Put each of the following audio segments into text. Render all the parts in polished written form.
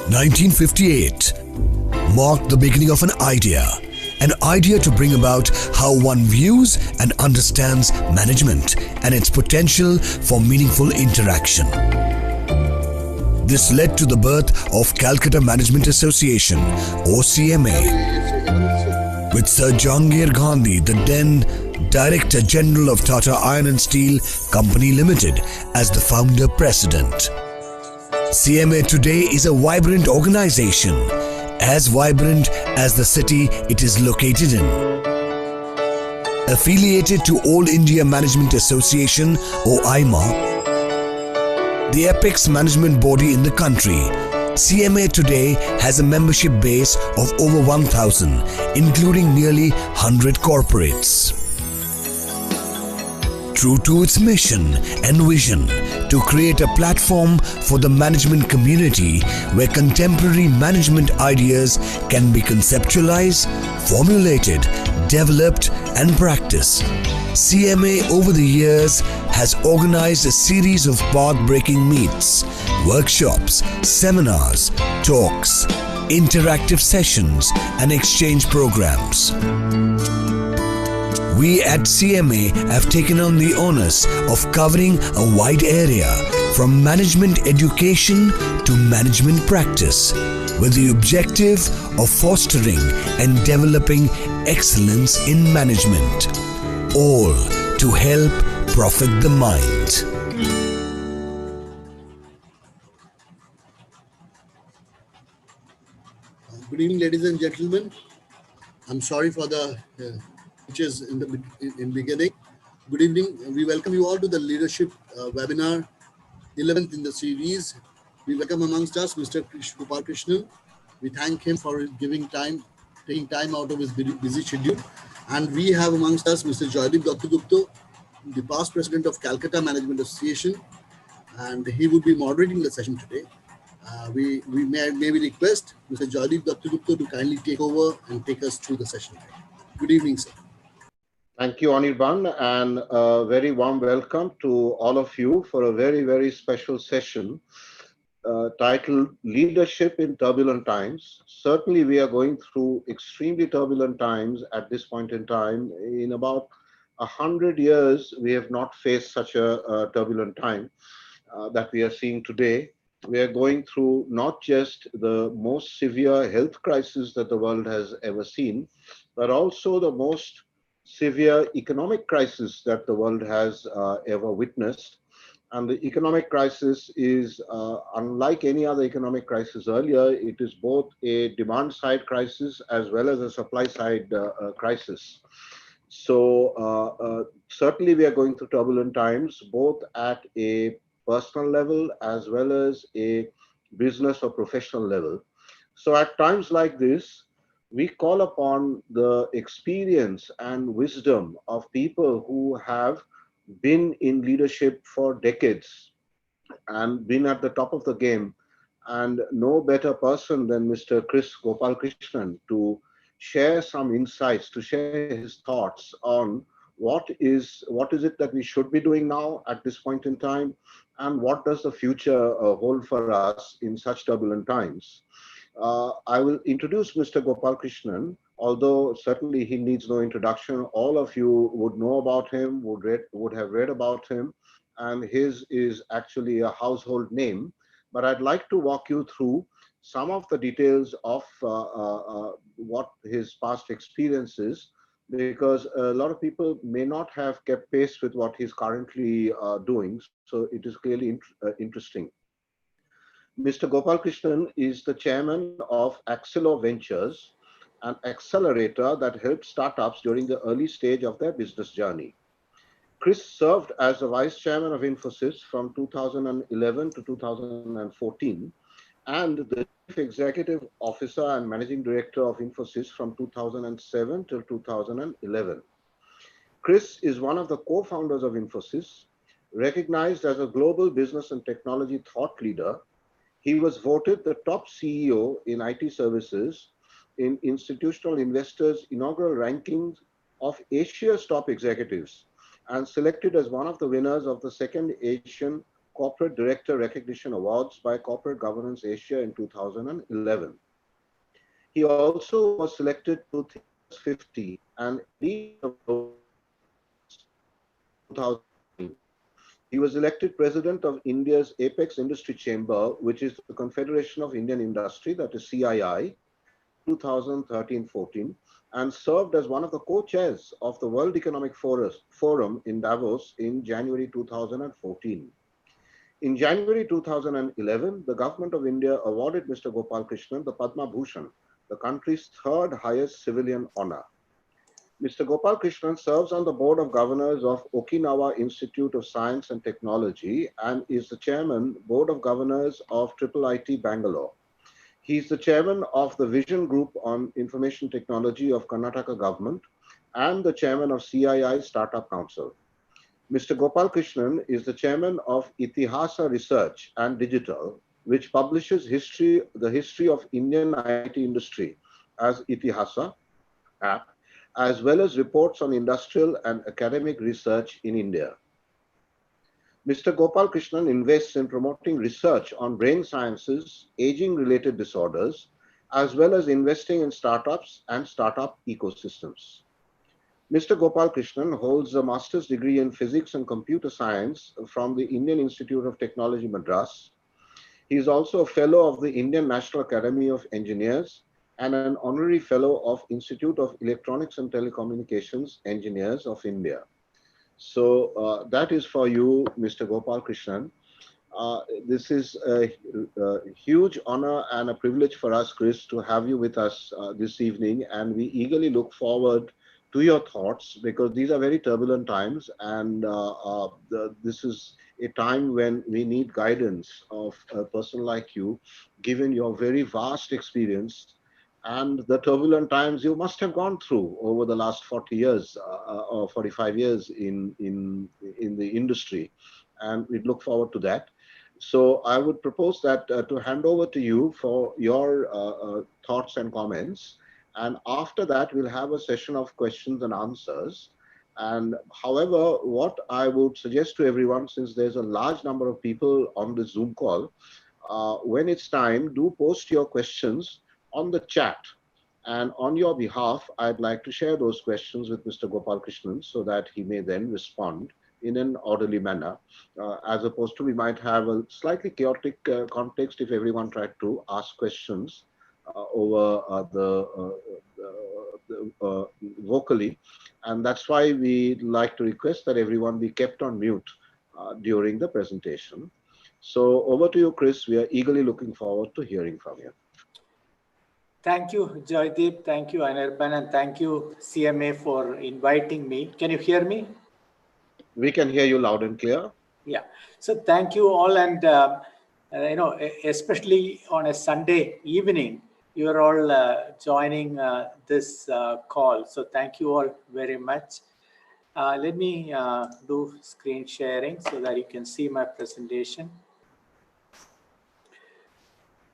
1958 marked the beginning of an idea to bring about how one views and understands management and its potential for meaningful interaction. This led to the birth of Calcutta Management Association or CMA, with Sir Jahangir Gandhi, the then Director General of Tata Iron and Steel Company Limited, as the founder president. CMA today is a vibrant organization, as vibrant as the city it is located in. Affiliated to All India Management Association or IMA, the apex management body in the country, CMA today has a membership base of over 1,000, including nearly 100 corporates. True to its mission and vision to create a platform for the management community where contemporary management ideas can be conceptualized, formulated, developed and practiced, CMA over the years has organized a series of path-breaking meets, workshops, seminars, talks, interactive sessions and exchange programs. We at CMA have taken on the onus of covering a wide area from management education to management practice, with the objective of fostering and developing excellence in management, all to help profit the mind. Good evening, ladies and gentlemen. I'm sorry for the which in beginning. Good evening. We welcome you all to the leadership webinar, 11th in the series. We welcome amongst us Mr. Kris Gopalakrishnan. We thank him for taking time out of his busy schedule. And we have amongst us Mr. Joydeep DattaGupta, the past president of Calcutta Management Association, and he would be moderating the session today. We may request Mr. Joydeep DattaGupta to kindly take over and take us through the session. Good evening, sir. Thank you, Anirban, and a very warm welcome to all of you for a very, very special session titled Leadership in Turbulent Times. Certainly, we are going through extremely turbulent times at this point in time. In about 100 years, we have not faced such a turbulent time that we are seeing today. We are going through not just the most severe health crisis that the world has ever seen, but also the most severe economic crisis that the world has ever witnessed. And the economic crisis is unlike any other economic crisis earlier. It is both a demand side crisis as well as a supply side crisis. So certainly we are going through turbulent times, both at a personal level as well as a business or professional level. So at times like this, we call upon the experience and wisdom of people who have been in leadership for decades and been at the top of the game, and no better person than Mr. Kris Gopalakrishnan to share some insights, to share his thoughts on what is it that we should be doing now at this point in time, and what does the future hold for us in such turbulent times. I will introduce Mr. Gopalakrishnan, although certainly he needs no introduction. All of you would know about him, would have read about him, and his is actually a household name. But I'd like to walk you through some of the details of what his past experience is, because a lot of people may not have kept pace with what he's currently doing. So it is clearly interesting. Mr. Gopalakrishnan is the chairman of Axilor Ventures, an accelerator that helps startups during the early stage of their business journey. Kris served as the vice chairman of Infosys from 2011 to 2014, and the chief executive officer and managing director of Infosys from 2007 till 2011. Kris is one of the co-founders of Infosys, recognized as a global business and technology thought leader. He was voted the top CEO in IT services in Institutional Investors' inaugural rankings of Asia's top executives, and selected as one of the winners of the second Asian Corporate Director Recognition Awards by Corporate Governance Asia in 2011. He also was selected to Thinkers 50 and Elite of Global 2009. He was elected President of India's Apex Industry Chamber, which is the Confederation of Indian Industry, that is CII, in 2013-14, and served as one of the co-chairs of the World Economic Forum in Davos in January 2014. In January 2011, the Government of India awarded Mr. Gopalakrishnan the Padma Bhushan, the country's third highest civilian honor. Mr. Gopalakrishnan serves on the Board of Governors of Okinawa Institute of Science and Technology and is the Chairman, Board of Governors of IIIT Bangalore. He is the Chairman of the Vision Group on Information Technology of Karnataka Government and the Chairman of CII Startup Council. Mr. Gopalakrishnan is the Chairman of Itihasa Research and Digital, which publishes the history of Indian IT industry as Itihasa app, as well as reports on industrial and academic research in India. Mr. Gopalakrishnan invests in promoting research on brain sciences, aging-related disorders, as well as investing in startups and startup ecosystems. Mr. Gopalakrishnan holds a master's degree in physics and computer science from the Indian Institute of Technology, Madras. He is also a fellow of the Indian National Academy of Engineers and an honorary fellow of Institute of Electronics and Telecommunications Engineers of India. So that is for you, Mr. Gopalakrishnan. This is a huge honor and a privilege for us, Kris, to have you with us this evening, and we eagerly look forward to your thoughts, because these are very turbulent times, and this is a time when we need guidance of a person like you, given your very vast experience and the turbulent times you must have gone through over the last 40 years or 45 years in the industry. And we look forward to that. So I would propose that to hand over to you for your thoughts and comments. And after that, we'll have a session of questions and answers. And however, what I would suggest to everyone, since there's a large number of people on the Zoom call, when it's time, do post your questions on the chat. And on your behalf, I'd like to share those questions with Mr. Gopalakrishnan so that he may then respond in an orderly manner, as opposed to we might have a slightly chaotic context if everyone tried to ask questions over vocally. And that's why we like to request that everyone be kept on mute during the presentation. So over to you, Kris. We are eagerly looking forward to hearing from you. Thank you, Joydeep. Thank you, Anirban, and thank you, CMA, for inviting me. Can you hear me? We can hear you loud and clear. Yeah. So thank you all, and especially on a Sunday evening, you are all joining this call. So thank you all very much. Let me do screen sharing so that you can see my presentation.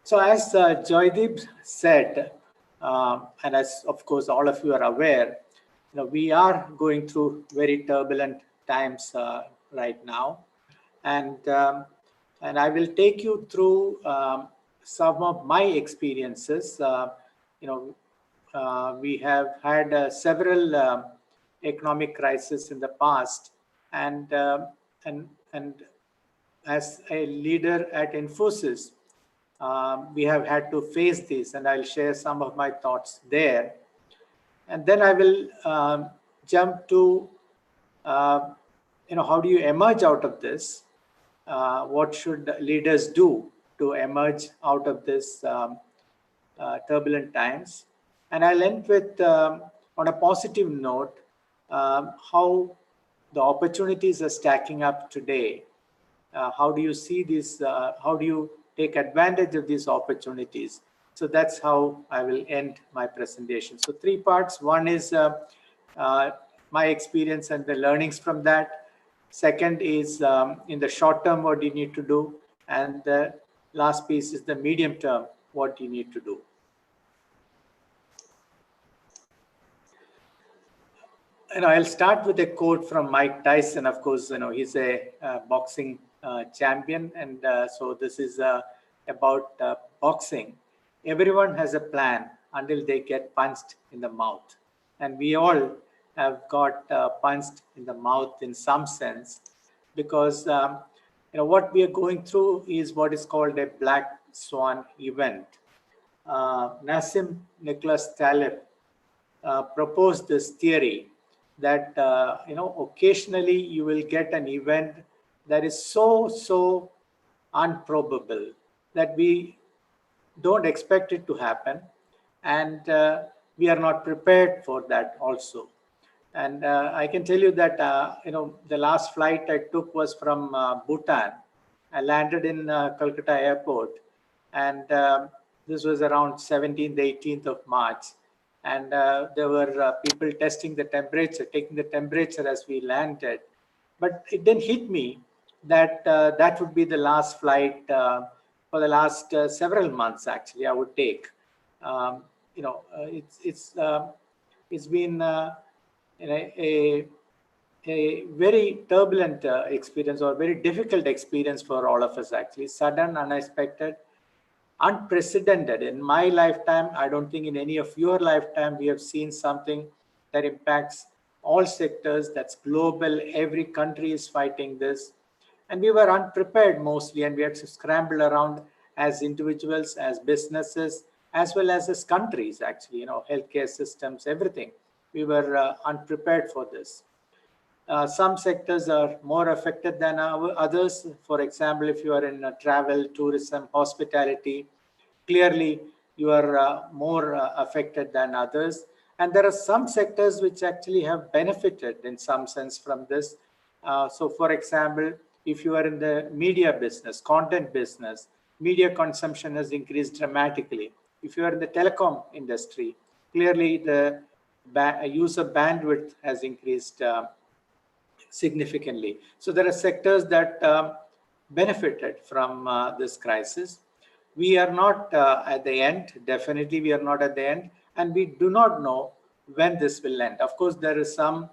So as Joydeep said, and as of course all of you are aware, we are going through very turbulent times right now, and I will take you through some of my experiences. We have had several economic crises in the past, and as a leader at Infosys, we have had to face this, and I'll share some of my thoughts there. And then I will jump to, how do you emerge out of this? What should leaders do to emerge out of this turbulent times? And I'll end with, on a positive note, how the opportunities are stacking up today. How do you see this? How do you take advantage of these opportunities? So that's how I will end my presentation. So 3 parts. One is my experience and the learnings from that. Second is in the short term, what do you need to do? And the last piece is the medium term, what do you need to do? I'll start with a quote from Mike Tyson. Of course, he's a boxing champion, and so this is about boxing. Everyone has a plan until they get punched in the mouth, and we all have got punched in the mouth in some sense, because what we are going through is what is called a black swan event. Nassim Nicholas Taleb proposed this theory that occasionally you will get an event that is so improbable that we don't expect it to happen, and we are not prepared for that also. And I can tell you that the last flight I took was from Bhutan. I landed in Calcutta airport, and this was around 17th, 18th of March. And there were people testing the temperature, taking the temperature as we landed. But it didn't hit me that that would be the last flight for the last several months. Actually, I would take. It's been a very turbulent experience, or very difficult experience for all of us. Actually, sudden, unexpected, unprecedented. In my lifetime, I don't think in any of your lifetime we have seen something that impacts all sectors, that's global. Every country is fighting this, and we were unprepared mostly, and we had to scramble around as individuals, as businesses, as well as countries. Actually, healthcare systems, everything. We were unprepared for this. Some sectors are more affected than others. For example, if you are in travel, tourism, hospitality, clearly you are more affected than others. And there are some sectors which actually have benefited in some sense from this. So for example, if you are in the media business, content business, media consumption has increased dramatically. If you are in the telecom industry, clearly the use of bandwidth has increased significantly. So there are sectors that benefited from this crisis. We are not at the end. Definitely, we are not at the end, and we do not know when this will end. Of course, there is some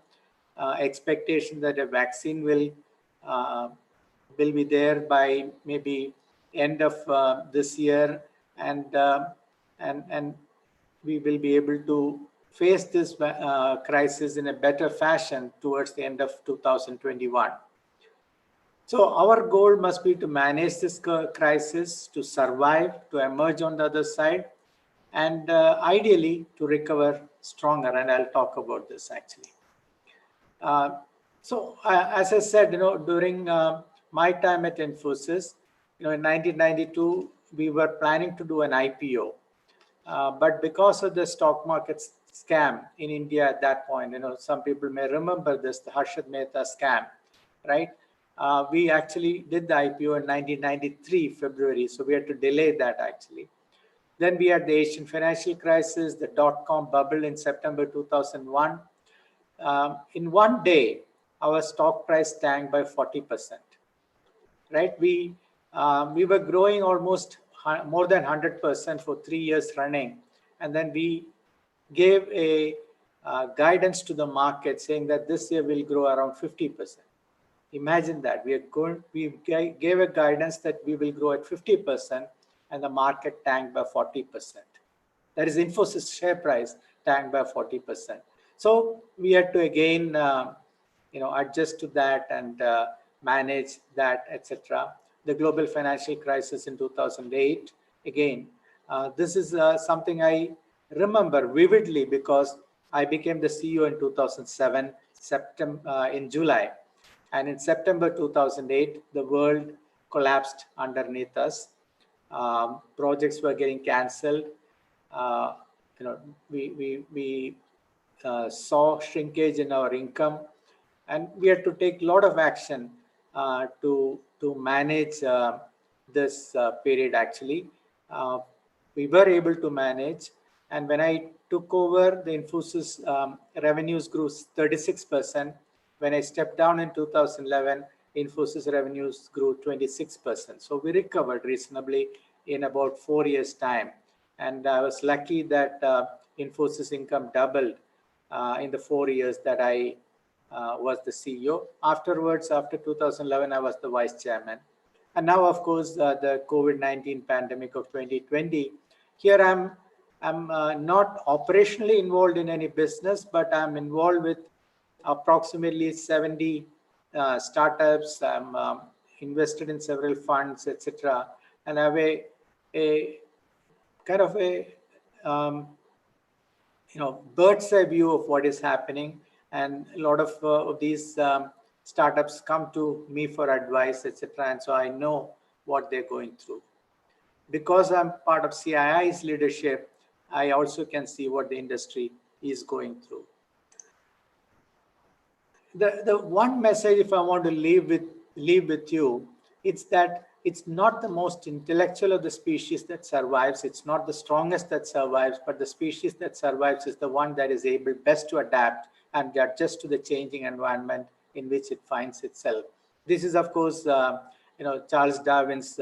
expectation that a vaccine will be there by maybe end of this year, and we will be able to face this crisis in a better fashion towards the end of 2021. So our goal must be to manage this crisis, to survive, to emerge on the other side, and ideally to recover stronger. And I'll talk about this actually. As I said, during my time at Infosys, in 1992, we were planning to do an IPO. But because of the stock market scam in India at that point, some people may remember this, the Harshad Mehta scam, right? We actually did the IPO in 1993, February. So we had to delay that actually. Then we had the Asian financial crisis, the dot-com bubble in September 2001. In one day, our stock price tanked by 40%, right? We were growing almost more than 100% for 3 years running. And then we gave a guidance to the market saying that this year will grow around 50%. Imagine that. We gave a guidance that we will grow at 50%, and the market tanked by 40%. That is, Infosys share price tanked by 40%. So we had to again, adjust to that and manage that, etc. The global financial crisis in 2008. Again, this is something I remember vividly because I became the CEO in 2007, in July. And in September 2008, the world collapsed underneath us. Projects were getting cancelled. We saw shrinkage in our income, and we had to take a lot of action to manage this period. Actually, we were able to manage, and when I took over, the Infosys revenues grew 36%. When I stepped down in 2011, Infosys revenues grew 26%. So we recovered reasonably in about 4 years' time. And I was lucky that Infosys income doubled in the 4 years that I was the CEO. Afterwards, after 2011, I was the vice chairman. And now, of course, the COVID-19 pandemic of 2020. Here I'm not operationally involved in any business, but I'm involved with approximately 70 startups. I'm invested in several funds, etc. And I have a kind of a bird's eye view of what is happening, and a lot of these startups come to me for advice, etc. And so I know what they're going through. Because I'm part of CII's leadership, I also can see what the industry is going through. The one message, if I want to leave with you, it's that it's not the most intellectual of the species that survives. It's not the strongest that survives, but the species that survives is the one that is able best to adapt and adjust to the changing environment in which it finds itself. This is, of course, Charles Darwin's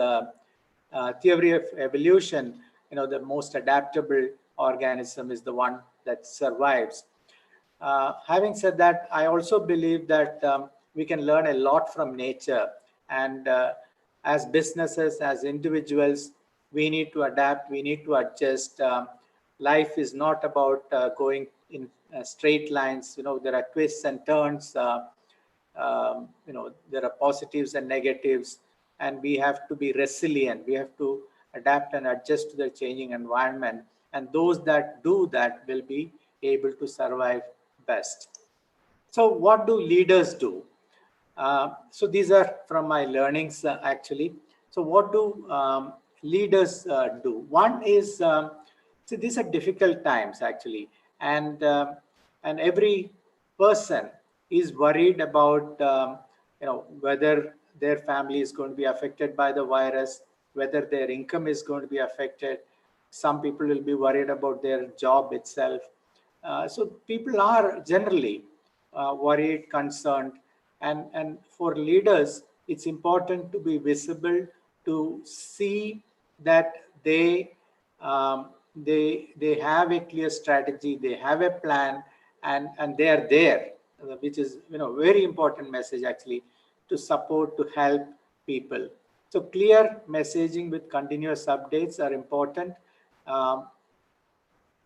theory of evolution. The most adaptable organism is the one that survives. Having said that, I also believe that we can learn a lot from nature, and as businesses, as individuals, we need to adapt, we need to adjust. Life is not about going in straight lines. There are twists and turns. There are positives and negatives, and we have to be resilient. We have to adapt and adjust to the changing environment, and those that do that will be able to survive best. So what do leaders do? So these are from my learnings, actually. So what do leaders do? One is, so these are difficult times, actually, and every person is worried about whether their family is going to be affected by the virus, whether their income is going to be affected. Some people will be worried about their job itself. So people are generally worried, concerned, and for leaders, it's important to be visible, to see that they have a clear strategy, they have a plan, and they are there, which is very important message, actually, to support, to help people. So clear messaging with continuous updates are important.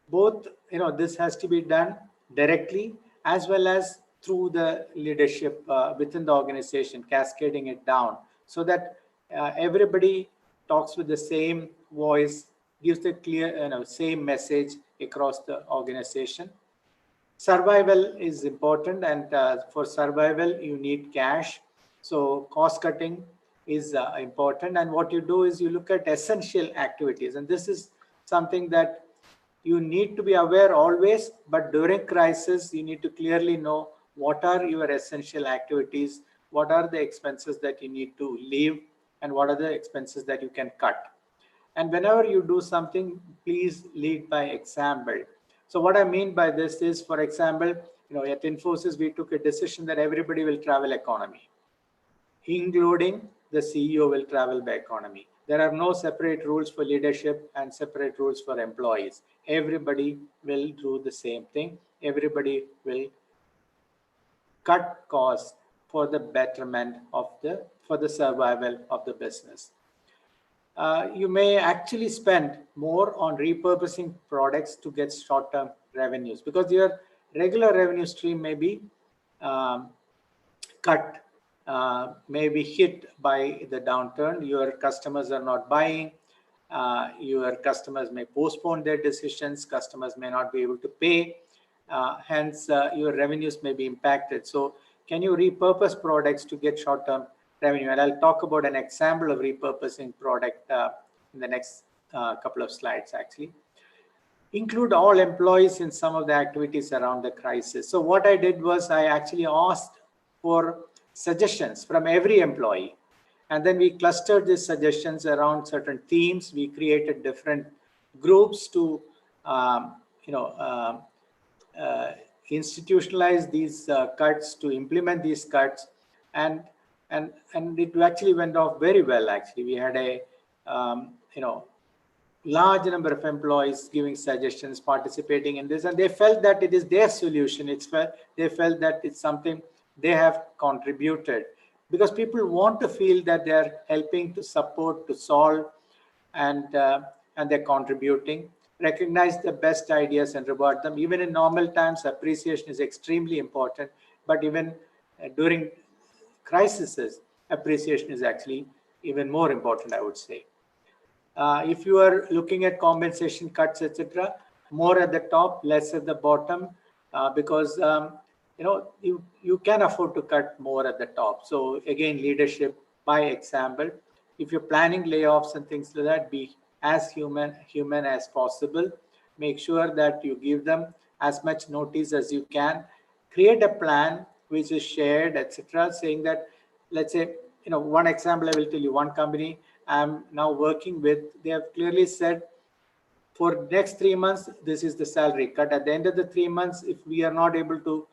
Both, this has to be done directly as well as through the leadership within the organization, cascading it down, so that everybody talks with the same voice, gives the clear, same message across the organization. Survival is important, and for survival, you need cash. So cost cutting is important. And what you do is you look at essential activities, and this is something that you need to be aware always, but during crisis, you need to clearly know what are your essential activities, what are the expenses that you need to leave, and what are the expenses that you can cut. And whenever you do something, please lead by example. So what I mean by this is, for example, at Infosys, we took a decision that everybody will travel economy, including the CEO will travel by economy. There are no separate rules for leadership and separate rules for employees. Everybody will do the same thing. Everybody will cut costs for the betterment of for the survival of the business. You may actually spend more on repurposing products to get short-term revenues, because your regular revenue stream may be cut, may be hit by the downturn. Your customers are not buying. Your customers may postpone their decisions. Customers may not be able to pay. Hence, your revenues may be impacted. So can you repurpose products to get short-term revenue? And I'll talk about an example of repurposing product in the next couple of slides, actually. Include all employees in some of the activities around the crisis. So what I did was I actually asked for suggestions from every employee. And then we clustered these suggestions around certain themes. We created different groups to institutionalize these cuts, to implement these cuts, and it actually went off very well. Actually, we had a large number of employees giving suggestions, participating in this, and they felt that it is their solution. They felt that it's something they have contributed, because people want to feel that they are helping to support, to solve, and they're contributing. Recognize the best ideas and reward them. Even in normal times, appreciation is extremely important, but even during crises, appreciation is actually even more important, I would say. If you are looking at compensation cuts, etc., more at the top, less at the bottom, because you can afford to cut more at the top. So again, leadership by example. If you're planning layoffs and things like that, be as human as possible. Make sure that you give them as much notice as you can. Create a plan which is shared, etc., saying that, let's say, one example I will tell you. One company I'm now working with, they have clearly said, for next 3 months, this is the salary cut. At the end of the 3 months, if we are not able to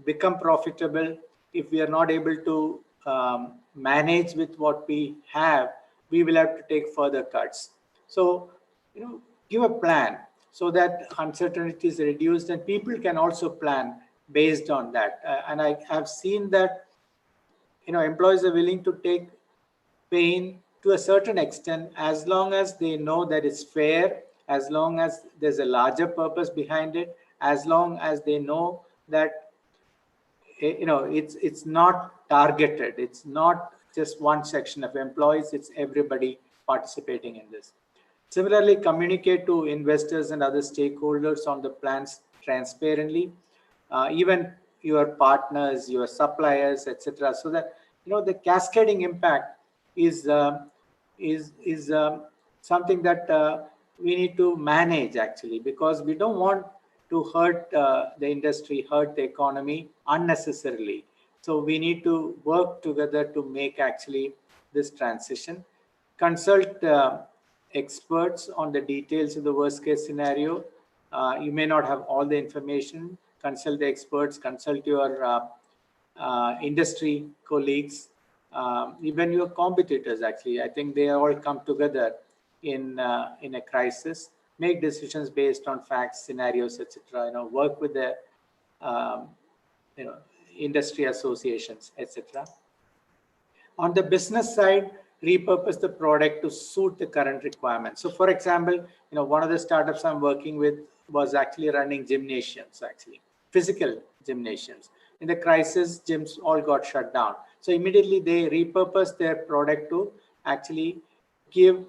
become profitable, if we are not able to manage with what we have, we will have to take further cuts. So, give a plan so that uncertainty is reduced, and people can also plan based on that. And I have seen that, employees are willing to take pain to a certain extent, as long as they know that it's fair, as long as there's a larger purpose behind it, as long as they know that it's not targeted, it's not just one section of employees, it's everybody participating in this. Similarly, communicate to investors and other stakeholders on the plans transparently, even your partners, your suppliers, etc., so that the cascading impact is something that we need to manage, actually, because we don't want to hurt the industry, hurt the economy unnecessarily. So we need to work together to make actually this transition. Consult experts on the details of the worst case scenario. You may not have all the information. Consult the experts, consult your industry colleagues, even your competitors. Actually, I think they all come together in a crisis, make decisions based on facts, scenarios, etc. Work with the industry associations, etc. On the business side, repurpose the product to suit the current requirements. So, for example, one of the startups I'm working with was actually running gymnasiums, actually physical gymnasiums. In the crisis, gyms all got shut down. So immediately they repurposed their product to actually give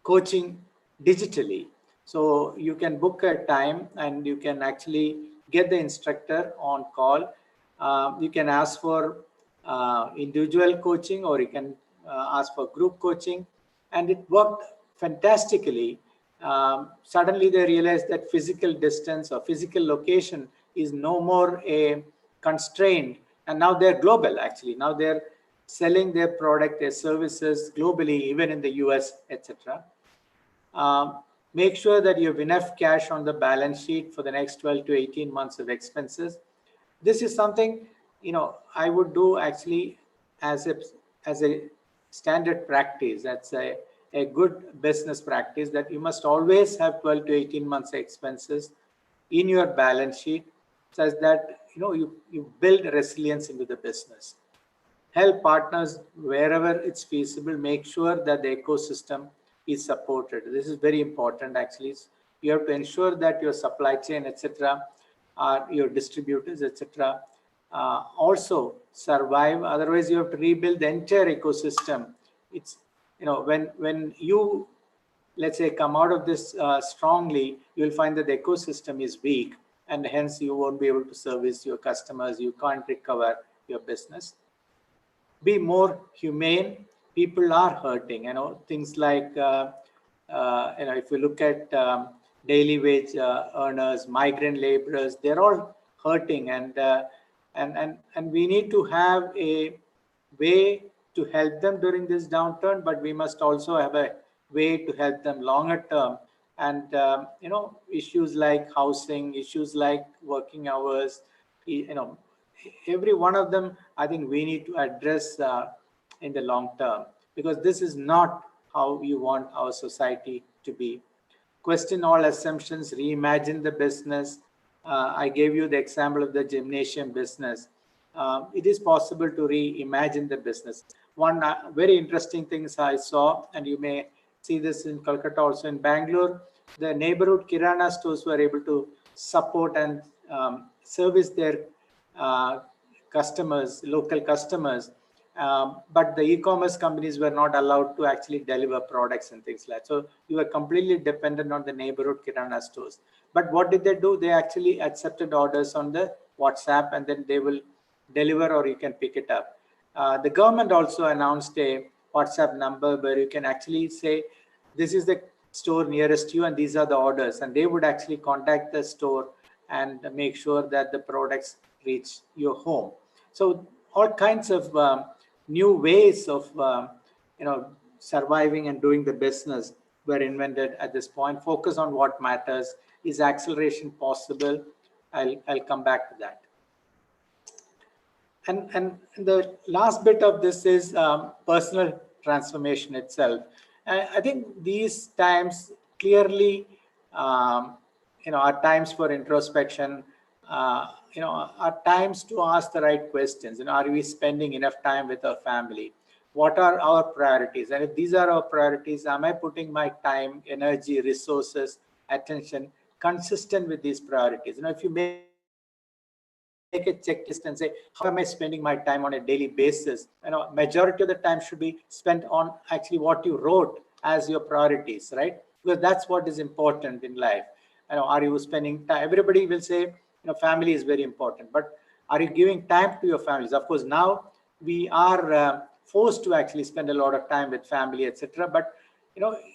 coaching digitally. So you can book a time and you can actually get the instructor on call. You can ask for individual coaching, or you can ask for group coaching, and it worked fantastically. Suddenly they realized that physical distance or physical location is no more a constraint, and now they're global. Actually, now they're selling their product, their services globally, even in the US, etc. Make sure that you have enough cash on the balance sheet for the next 12 to 18 months of expenses. This is something I would do actually as a standard practice. That's a good business practice, that you must always have 12 to 18 months expenses in your balance sheet, such that you build resilience into the business. Help partners wherever it's feasible. Make sure that the ecosystem is supported. This is very important. Actually, you have to ensure that your supply chain, etc., your distributors, etc., also survive. Otherwise, you have to rebuild the entire ecosystem. It's when you, let's say, come out of this strongly, you'll find that the ecosystem is weak, and hence you won't be able to service your customers. You can't recover your business. Be more humane. People are hurting. Things like if you look at daily wage earners, migrant laborers, they're all hurting, and we need to have a way to help them during this downturn, but we must also have a way to help them longer term. And issues like housing, issues like working hours, every one of them, I think we need to address in the long term, because this is not how you want our society to be. Question all assumptions, reimagine the business, I gave you the example of the gymnasium business. It is possible to reimagine the business. One very interesting things I saw, and you may see this in Calcutta, also in Bangalore, the neighborhood kirana stores were able to support and service their customers, local customers. But the e-commerce companies were not allowed to actually deliver products and things like that. So you were completely dependent on the neighborhood kirana stores. But what did they do? They actually accepted orders on the WhatsApp, and then they will deliver, or you can pick it up. The government also announced a WhatsApp number where you can actually say, this is the store nearest you and these are the orders, and they would actually contact the store and make sure that the products reach your home. So all kinds of new ways of surviving and doing the business were invented at this point. Focus on what matters. Is acceleration possible? I'll come back to that. And the last bit of this is personal transformation itself. I think these times clearly, are times for introspection. Are times to ask the right questions. Are we spending enough time with our family? What are our priorities? And if these are our priorities, am I putting my time, energy, resources, attention consistent with these priorities? If you make a checklist and say, how am I spending my time on a daily basis? Majority of the time should be spent on actually what you wrote as your priorities, right? Because that's what is important in life. Are you spending time? Everybody will say, family is very important, but are you giving time to your families? Of course, now we are forced to actually spend a lot of time with family, etc. But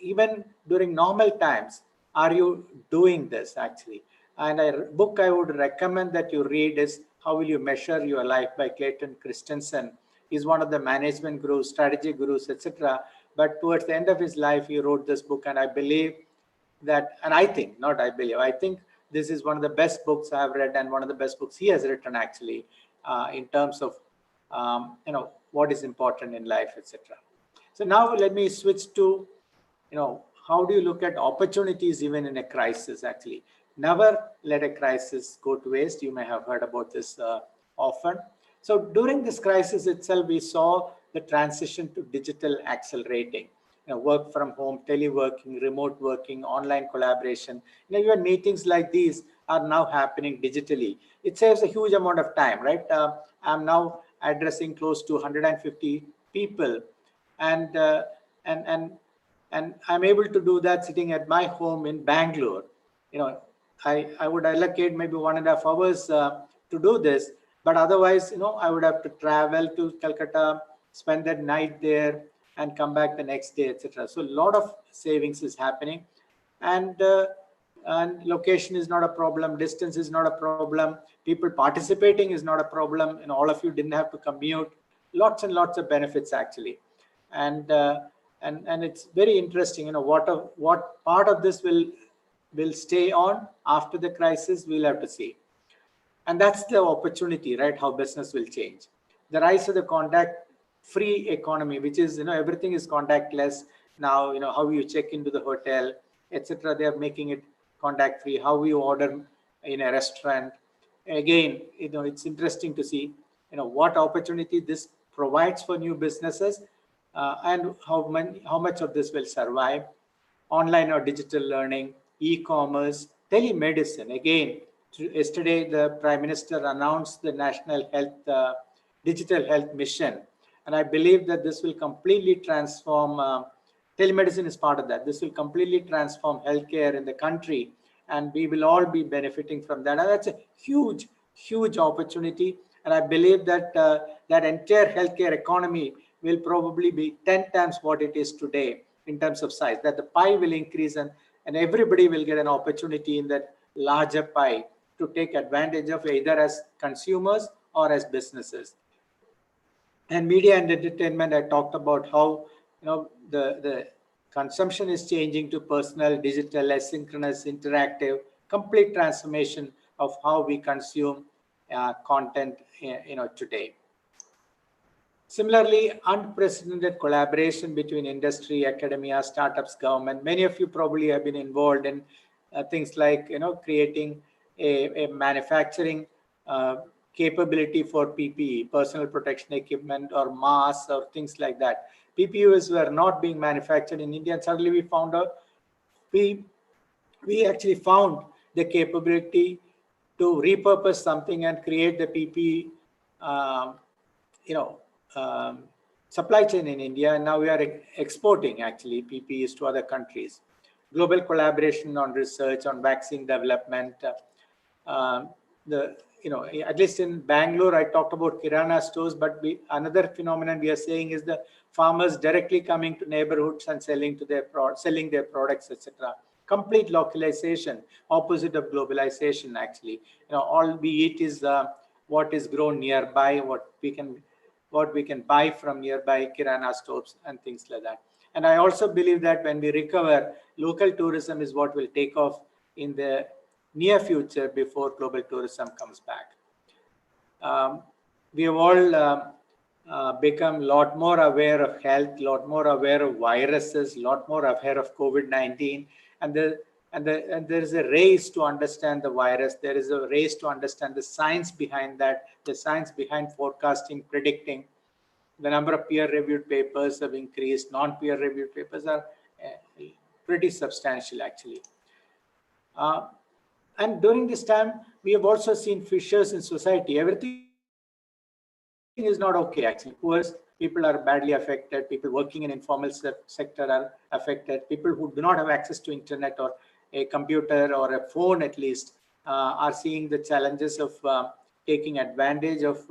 even during normal times, are you doing this actually? And a book I would recommend that you read is How Will You Measure Your Life by Clayton Christensen. He's one of the management gurus, strategy gurus, etc. But towards the end of his life, he wrote this book, and I believe that, and I think, not I believe, I think this is one of the best books I have read, and one of the best books he has written actually, in terms of what is important in life, etc. So now let me switch to how do you look at opportunities even in a crisis? Actually, never let a crisis go to waste. You may have heard about this often. So during this crisis itself, we saw the transition to digital accelerating. Work from home, teleworking, remote working, online collaboration. Even meetings like these are now happening digitally. It saves a huge amount of time, right? I'm now addressing close to 150 people, and I'm able to do that sitting at my home in Bangalore. I would allocate maybe 1.5 hours to do this, but otherwise, I would have to travel to Calcutta, spend that night there, and come back the next day, etc. So a lot of savings is happening, and location is not a problem, distance is not a problem, people participating is not a problem, all of you didn't have to commute. Lots and lots of benefits actually, and it's very interesting. What part of this will stay on after the crisis, we'll have to see. And that's the opportunity, right? How business will change. The rise of the contact-free economy, which is, everything is contactless now. How you check into the hotel, etc. They are making it contact-free. How you order in a restaurant. Again, it's interesting to see, what opportunity this provides for new businesses, and how much of this will survive. Online or digital learning, e-commerce, telemedicine. Again, yesterday the Prime Minister announced the National Health Digital Health Mission, and I believe that this will completely transform. Telemedicine is part of that. This will completely transform healthcare in the country, and we will all be benefiting from that. And that's a huge, huge opportunity. And I believe that that entire healthcare economy will probably be 10 times what it is today in terms of size, that the pie will increase, and everybody will get an opportunity in that larger pie to take advantage of, either as consumers or as businesses. And media and entertainment, I talked about how the consumption is changing to personal, digital, asynchronous, interactive, complete transformation of how we consume content today. Similarly, unprecedented collaboration between industry, academia, startups, government. Many of you probably have been involved in things like creating a manufacturing capability for PPE, personal protection equipment, or masks or things like that. PPEs were not being manufactured in India, and suddenly we found out we actually found the capability to repurpose something and create the PPE, supply chain in India. And now we are exporting actually PPEs to other countries. Global collaboration on research, on vaccine development. At least in Bangalore, I talked about Kirana stores, but another phenomenon we are saying is the farmers directly coming to neighborhoods and selling their products, etc. Complete localization, opposite of globalization. Actually, all we eat is what is grown nearby, what we can buy from nearby Kirana stores and things like that. And I also believe that when we recover, local tourism is what will take off in the near future before global tourism comes back. We have all become a lot more aware of health, a lot more aware of viruses, a lot more aware of COVID-19, and there is a race to understand the virus. There is a race to understand the science behind that, the science behind forecasting, predicting. The number of peer-reviewed papers have increased. Non-peer-reviewed papers are pretty substantial, actually. And during this time, we have also seen fissures in society. Everything is not okay, actually. Poor people are badly affected. People working in informal sector are affected. People who do not have access to internet or a computer or a phone, at least, are seeing the challenges of taking advantage of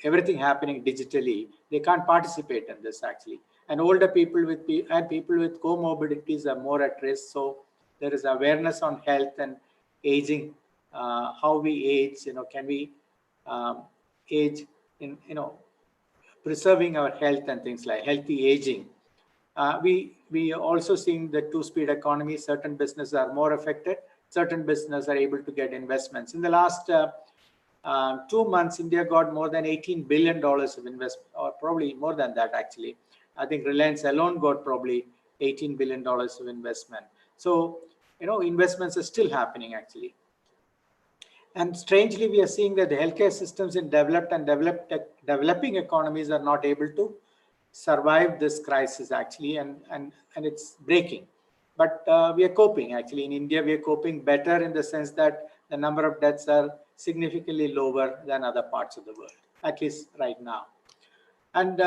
everything happening digitally. They can't participate in this, actually. And older people and people with comorbidities are more at risk. So there is awareness on health and aging, how we age. Can we age in preserving our health and things like healthy aging. We also seeing the two-speed economy. Certain businesses are more affected. Certain businesses are able to get investments. In the last 2 months, India got more than $18 billion of investment, or probably more than that, actually. I think Reliance alone got probably $18 billion of investment. So, investments are still happening, actually. And strangely, we are seeing that the healthcare systems in developed and developing economies are not able to survive this crisis, actually, and it's breaking. But we are coping, actually. In India, we are coping better in the sense that the number of deaths are significantly lower than other parts of the world, at least right now. And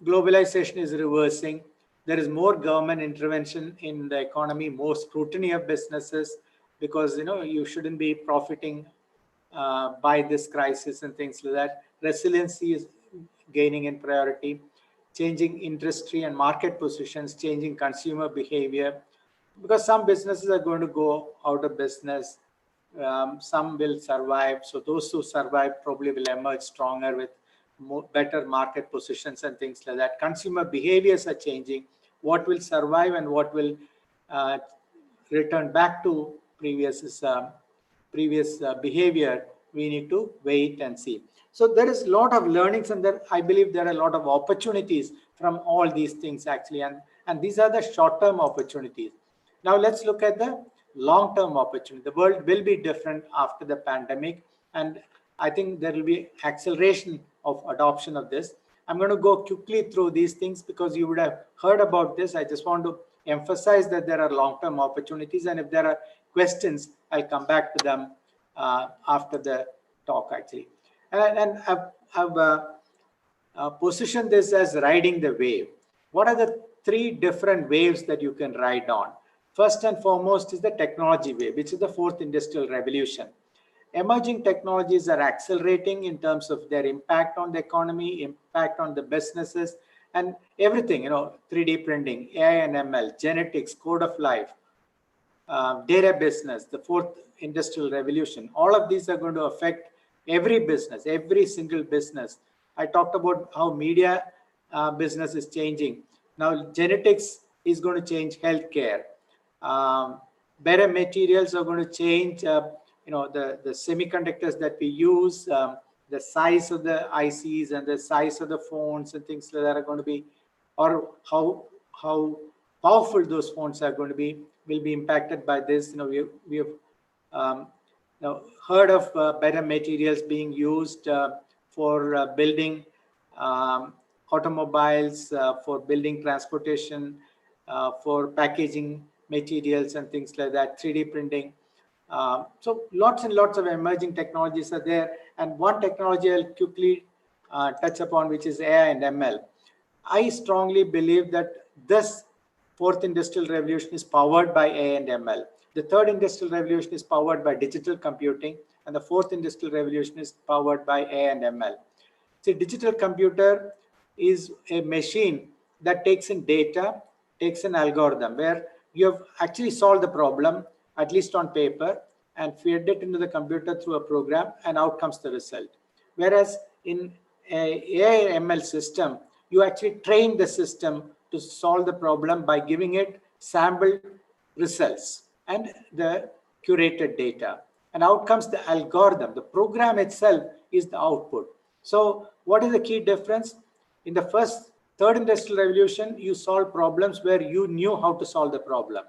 globalization is reversing. There is more government intervention in the economy, more scrutiny of businesses, because you shouldn't be profiting by this crisis and things like that. Resiliency is gaining in priority, changing industry and market positions, changing consumer behavior, because some businesses are going to go out of business. Some will survive. So those who survive probably will emerge stronger with better market positions and things like that. Consumer behaviors are changing. What will survive and what will return back to previous behavior, we need to wait and see. So there is a lot of learnings, and I believe there are a lot of opportunities from all these things, actually, and these are the short-term opportunities. Now let's look at the long-term opportunity. The world will be different after the pandemic, and I think there will be acceleration of adoption of this. I'm going to go quickly through these things because you would have heard about this. I just want to emphasize that there are long-term opportunities, and if there are questions, I'll come back to them after the talk, actually. And I've positioned this as riding the wave. What are the 3 different waves that you can ride on? First and foremost is the technology wave, which is the 4th industrial revolution. Emerging technologies are accelerating in terms of their impact on the economy, impact on the businesses, and everything, 3D printing, AI and ML, genetics, code of life, data business, the 4th industrial revolution. All of these are going to affect every business, every single business. I talked about how media business is changing. Now, genetics is going to change healthcare. Better materials are going to change, the semiconductors that we use, the size of the ICs and the size of the phones and things like that are going to be, or how powerful those phones are going to be, will be impacted by this. We have now heard of better materials being used for building automobiles, for building transportation, for packaging materials and things like that, 3D printing. So lots and lots of emerging technologies are there. And one technology I'll quickly touch upon, which is AI and ML. I strongly believe that this fourth industrial revolution is powered by AI and ML. The third industrial revolution is powered by digital computing, and the fourth industrial revolution is powered by AI and ML. See, digital computer is a machine that takes in data, takes an algorithm where you have actually solved the problem, at least on paper, and fed it into the computer through a program, and out comes the result. Whereas in a AI ML system, you actually train the system to solve the problem by giving it sampled results and the curated data. And out comes the algorithm. The program itself is the output. So what is the key difference? In the third industrial revolution, you solve problems where you knew how to solve the problem.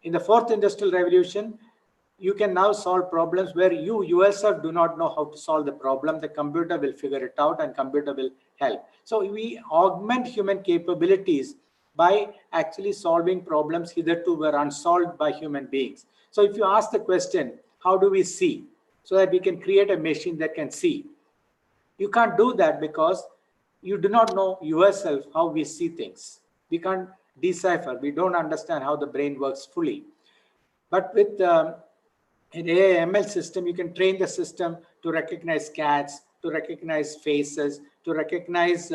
In the fourth industrial revolution, you can now solve problems where you yourself do not know how to solve the problem. The computer will figure it out and computer will help. So we augment human capabilities by actually solving problems hitherto were unsolved by human beings. So if you ask the question, how do we see? So that we can create a machine that can see. You can't do that because you do not know yourself how we see things. We can't decipher. We don't understand how the brain works fully. But with an AI ML system, you can train the system to recognize cats, to recognize faces, to recognize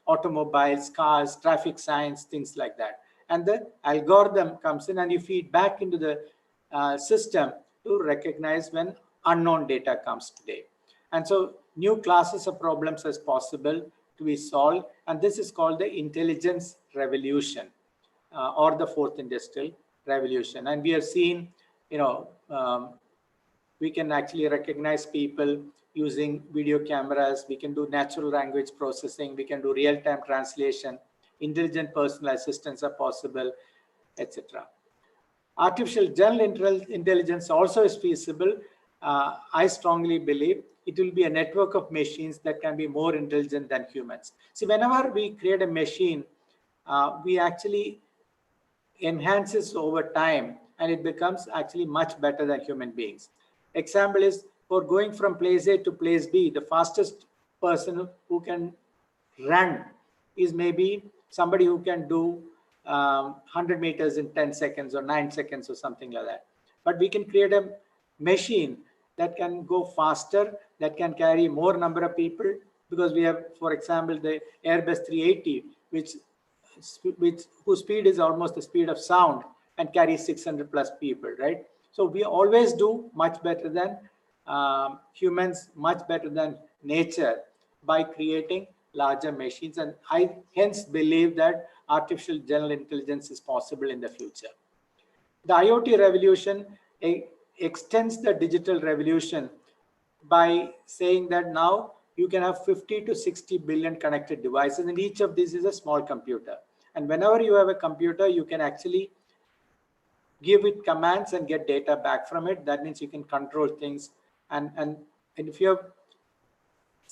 automobiles, cars, traffic signs, things like that. And the algorithm comes in and you feed back into the system to recognize when unknown data comes today. And so new classes of problems is possible to be solved. And this is called the intelligence revolution or the fourth industrial revolution. And we have seen, we can actually recognize people using video cameras. We can do natural language processing. We can do real-time translation. Intelligent personal assistants are possible, etc. Artificial general intelligence also is feasible. I strongly believe it will be a network of machines that can be more intelligent than humans. See, whenever we create a machine, we actually enhances over time and it becomes actually much better than human beings. Example is, for going from place A to place B, the fastest person who can run is maybe somebody who can do 100 meters in 10 seconds or 9 seconds or something like that. But we can create a machine that can go faster, that can carry more number of people, because we have, for example, the Airbus 380, whose speed is almost the speed of sound and carries 600 plus people, right? So we always do much better than humans, much better than nature by creating larger machines. And I hence believe that artificial general intelligence is possible in the future. The IoT revolution extends the digital revolution by saying that now you can have 50 to 60 billion connected devices, and each of these is a small computer. And whenever you have a computer, you can actually give it commands and get data back from it. That means you can control things. And if you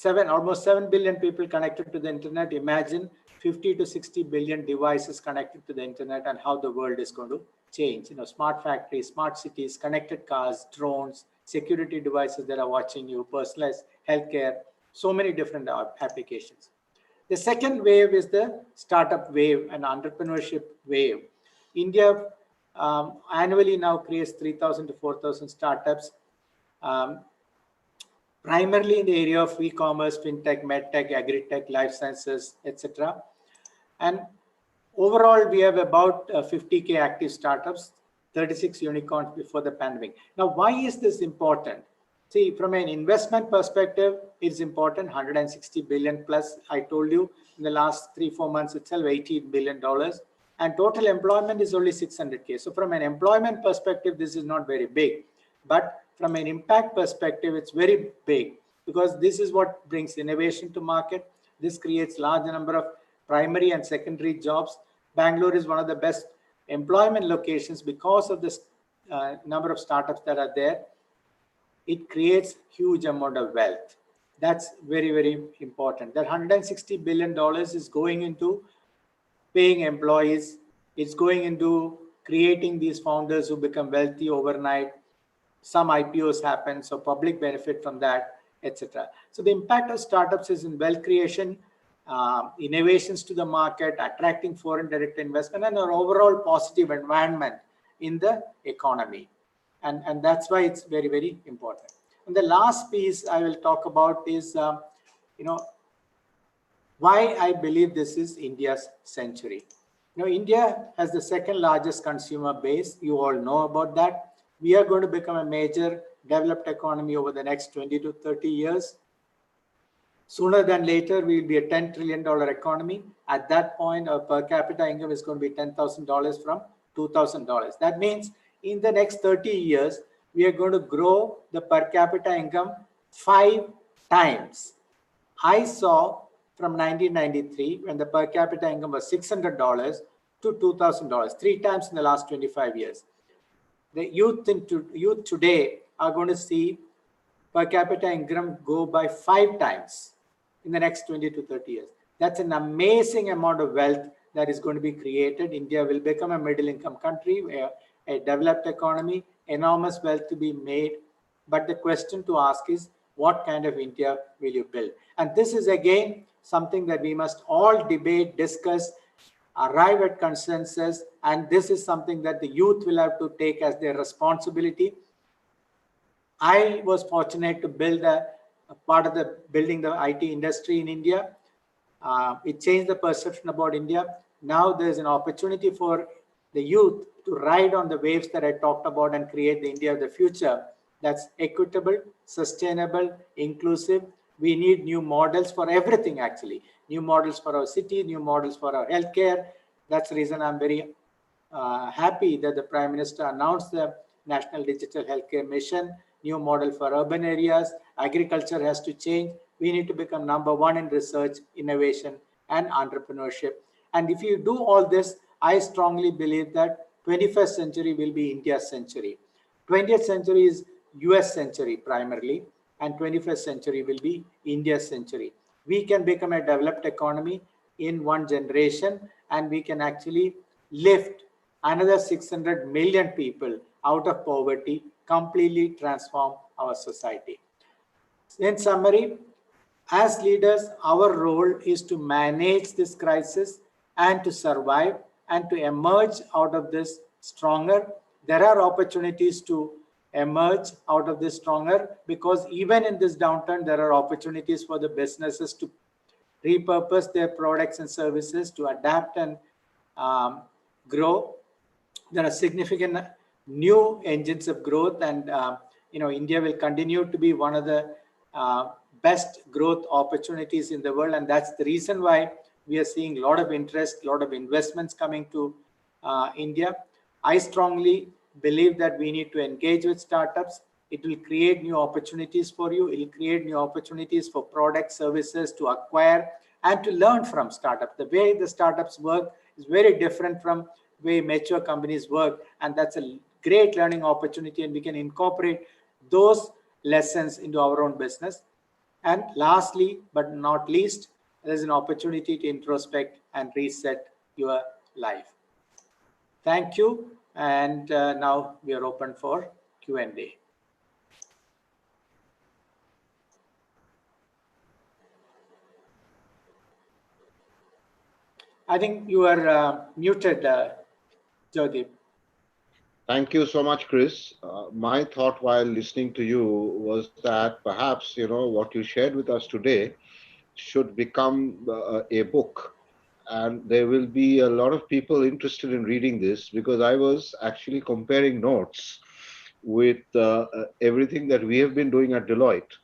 have almost 7 billion people connected to the internet, imagine 50 to 60 billion devices connected to the internet and how the world is going to change. Smart factories, smart cities, connected cars, drones, security devices that are watching you, personalized healthcare, so many different applications. The second wave is the startup wave and entrepreneurship wave. India annually now creates 3,000 to 4,000 startups, primarily in the area of e-commerce, fintech, medtech, agri-tech, life sciences, etc. And overall, we have about 50K active startups, 36 unicorns before the pandemic. Now, why is this important? See, from an investment perspective, it's important, 160 billion plus. I told you in the last 3-4 months itself, $18 billion. And total employment is only 600K. So from an employment perspective, this is not very big. But from an impact perspective, it's very big, because this is what brings innovation to market. This creates large number of primary and secondary jobs. Bangalore is one of the best employment locations because of the number of startups that are there, it creates huge amount of wealth. That's very, very important. That $160 billion is going into paying employees. It's going into creating these founders who become wealthy overnight. Some IPOs happen, so public benefit from that, etc. So the impact of startups is in wealth creation, innovations to the market, attracting foreign direct investment, and an overall positive environment in the economy. And that's why it's very, very important. And the last piece I will talk about is, why I believe this is India's century. India has the second largest consumer base. You all know about that. We are going to become a major developed economy over the next 20 to 30 years. Sooner than later, we will be a $10 trillion economy. At that point, our per capita income is going to be $10,000 from $2,000. That means in the next 30 years, we are going to grow the per capita income 5 times. I saw from 1993, when the per capita income was $600 to $2,000, 3 times in the last 25 years. The youth today are going to see per capita income go by 5 times in the next 20 to 30 years. That's an amazing amount of wealth that is going to be created. India will become a middle income country, a developed economy, enormous wealth to be made. But the question to ask is, what kind of India will you build? And this is again something that we must all debate, discuss, arrive at consensus. And this is something that the youth will have to take as their responsibility. I was fortunate to build a part of the building the IT industry in India. It changed the perception about India. Now there's an opportunity for the youth to ride on the waves that I talked about and create the India of the future that's equitable, sustainable, inclusive. We need new models for everything, actually. New models for our city, new models for our healthcare. That's the reason I'm very happy that the Prime Minister announced the National Digital Healthcare Mission, new model for urban areas. Agriculture has to change. We need to become #1 in research, innovation, and entrepreneurship. And if you do all this, I strongly believe that 21st century will be India's century. 20th century is US century primarily, and 21st century will be India's century. We can become a developed economy in 1 generation, and we can actually lift another 600 million people out of poverty, completely transform our society. In summary, as leaders, our role is to manage this crisis and to survive and to emerge out of this stronger. There are opportunities to emerge out of this stronger, because even in this downturn, there are opportunities for the businesses to repurpose their products and services, to adapt and grow. There are significant new engines of growth, and India will continue to be one of the best growth opportunities in the world, and that's the reason why we are seeing a lot of interest, a lot of investments coming to India. I strongly believe that we need to engage with startups. It will create new opportunities for you. It will create new opportunities for products, services to acquire and to learn from startups. The way the startups work is very different from the way mature companies work, and that's a great learning opportunity, and we can incorporate those lessons into our own business. And lastly, but not least, there's an opportunity to introspect and reset your life. Thank you. And now we are open for Q&A. I think you are muted, Joydeep. Thank you so much, Kris. My thought while listening to you was that perhaps, what you shared with us today should become a book. And there will be a lot of people interested in reading this, because I was actually comparing notes with everything that we have been doing at Deloitte.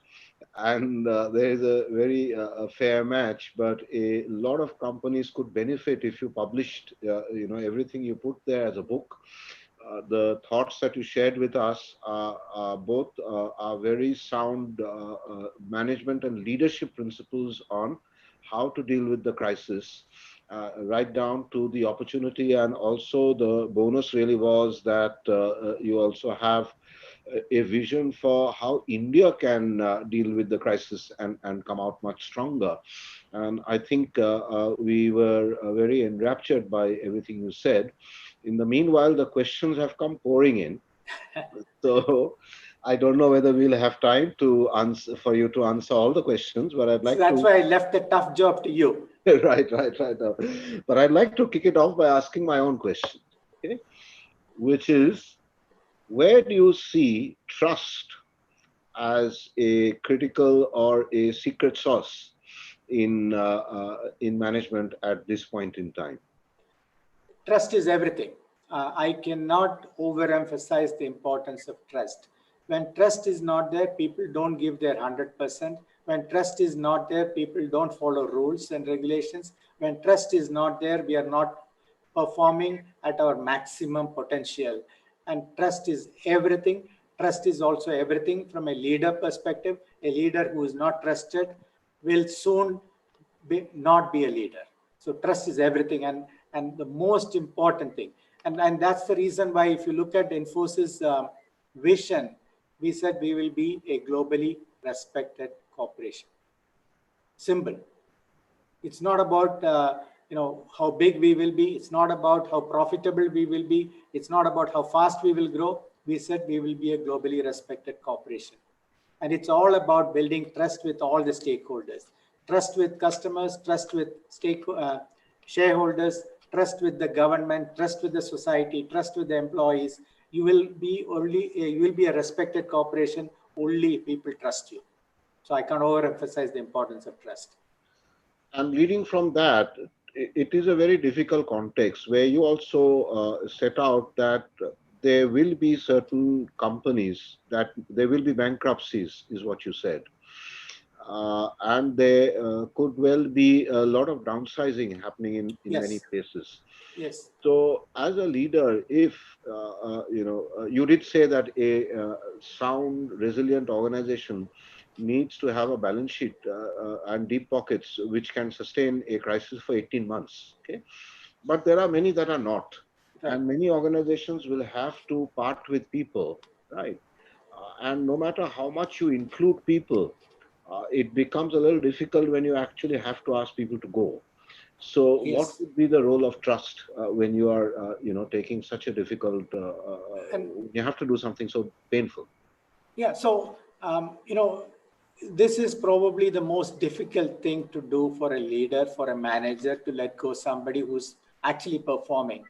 And there is a very fair match, but a lot of companies could benefit if you published, everything you put there as a book. The thoughts that you shared with us both are very sound management and leadership principles on how to deal with the crisis. right down to the opportunity. And also the bonus really was that you also have a vision for how India can deal with the crisis and come out much stronger. And I think we were very enraptured by everything you said. In the meanwhile, the questions have come pouring in. So I don't know whether we'll have time to answer for you to answer all the questions, but I'd So like that's to. why I left the tough job to you. Right. But I'd like to kick it off by asking my own question, okay? Which is, where do you see trust as a critical or a secret sauce in management at this point in time? Trust is everything. I cannot overemphasize the importance of trust. When trust is not there, people don't give their 100%. When trust is not there, people don't follow rules and regulations. When trust is not there, we are not performing at our maximum potential. And trust is everything. Trust is also everything from a leader perspective. A leader who is not trusted will soon not be a leader. So trust is everything, and the most important thing. And that's the reason why, if you look at Infosys vision, we said we will be a globally respected corporation. Simple. It's not about how big we will be. It's not about how profitable we will be. It's not about how fast we will grow. We said we will be a globally respected corporation. And it's all about building trust with all the stakeholders. Trust with customers, trust with shareholders, trust with the government, trust with the society, trust with the employees. You will be a respected corporation only if people trust you. So I can't overemphasize the importance of trust. And leading from that, it is a very difficult context where you also set out that there will be certain companies that there will be bankruptcies, is what you said. And there could well be a lot of downsizing happening in Yes. many places. Yes. So, as a leader, if you did say that a sound, resilient organization needs to have a balance sheet and deep pockets which can sustain a crisis for 18 months. Okay, but there are many that are not, Right. and many organizations will have to part with people, right? And no matter how much you include people, it becomes a little difficult when you actually have to ask people to go. So, what Yes. would be the role of trust when you are, taking such a difficult? And you have to do something so painful. yeah, so this is probably the most difficult thing to do for a leader, for a manager, to let go somebody who's actually performing,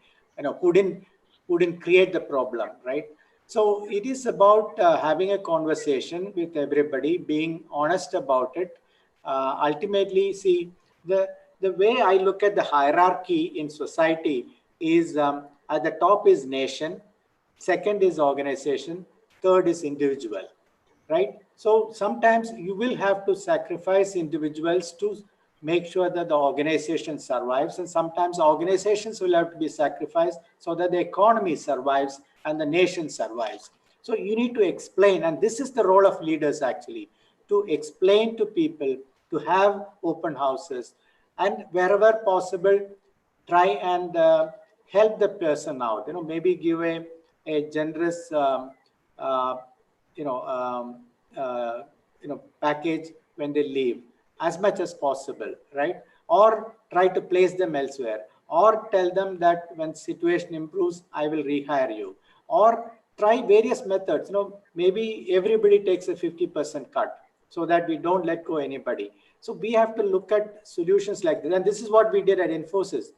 who didn't create the problem, right? So it is about having a conversation with everybody, being honest about it. Ultimately, see, the way I look at the hierarchy in society is, at the top is nation, second is organization, third is individual, right? So sometimes you will have to sacrifice individuals to make sure that the organization survives, and sometimes organizations will have to be sacrificed so that the economy survives and the nation survives. So you need to explain, and this is the role of leaders actually, to explain to people, to have open houses, and wherever possible, try and help the person out. Maybe give a generous uh, you know package when they leave, as much as possible, right? Or try to place them elsewhere, or tell them that when situation improves, I will rehire you, or try various methods. Maybe everybody takes a 50% cut so that we don't let go anybody. So we have to look at solutions like this, and this is what we did at Infosys.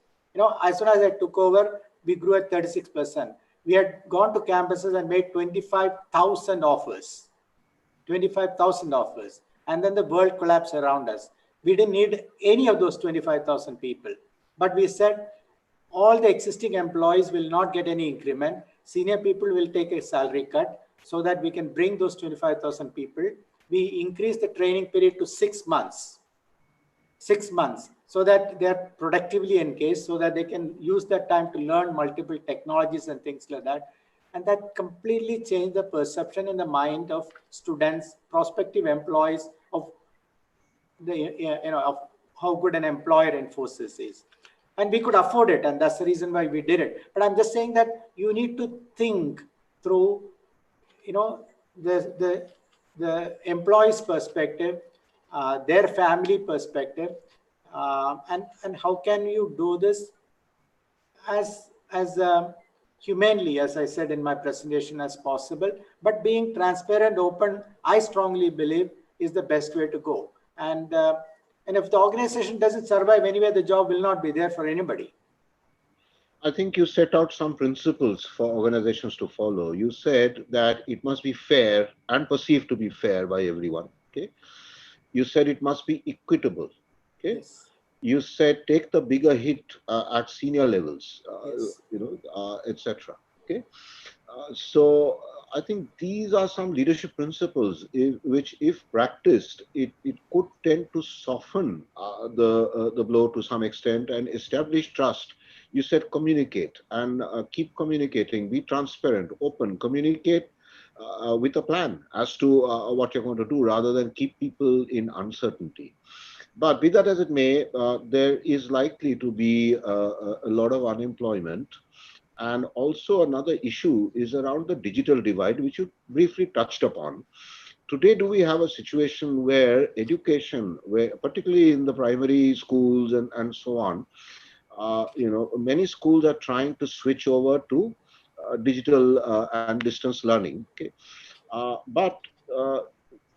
As soon as I took over, we grew at 36%. We had gone to campuses and made 25,000 offers. 25,000 offers. And then the world collapsed around us. We didn't need any of those 25,000 people. But we said all the existing employees will not get any increment. Senior people will take a salary cut so that we can bring those 25,000 people. We increased the training period to 6 months. 6 months, so that they're productively engaged, so that they can use that time to learn multiple technologies and things like that. And that completely changed the perception in the mind of students, prospective employees, of of how good an employer Infosys is. and we could afford it, and that's the reason why we did it. But I'm just saying that you need to think through, the employee's perspective, their family perspective, and how can you do this as humanely, as I said in my presentation, as possible. But being transparent, open, I strongly believe is the best way to go. And if the organization doesn't survive anyway, the job will not be there for anybody. I think you set out some principles for organizations to follow. You said that it must be fair and perceived to be fair by everyone. Okay. You said it must be equitable. Okay. Yes. You said take the bigger hit at senior levels, Yes. etc. Okay. So I think these are some leadership principles which, if practiced, it could tend to soften the blow to some extent and establish trust. You said communicate and keep communicating, be transparent, open, communicate with a plan as to what you're going to do rather than keep people in uncertainty. But be that as it may, there is likely to be a lot of unemployment. And also another issue is around the digital divide, which you briefly touched upon. Today, do we have a situation where education, where particularly in the primary schools and so on, many schools are trying to switch over to digital and distance learning. Okay, but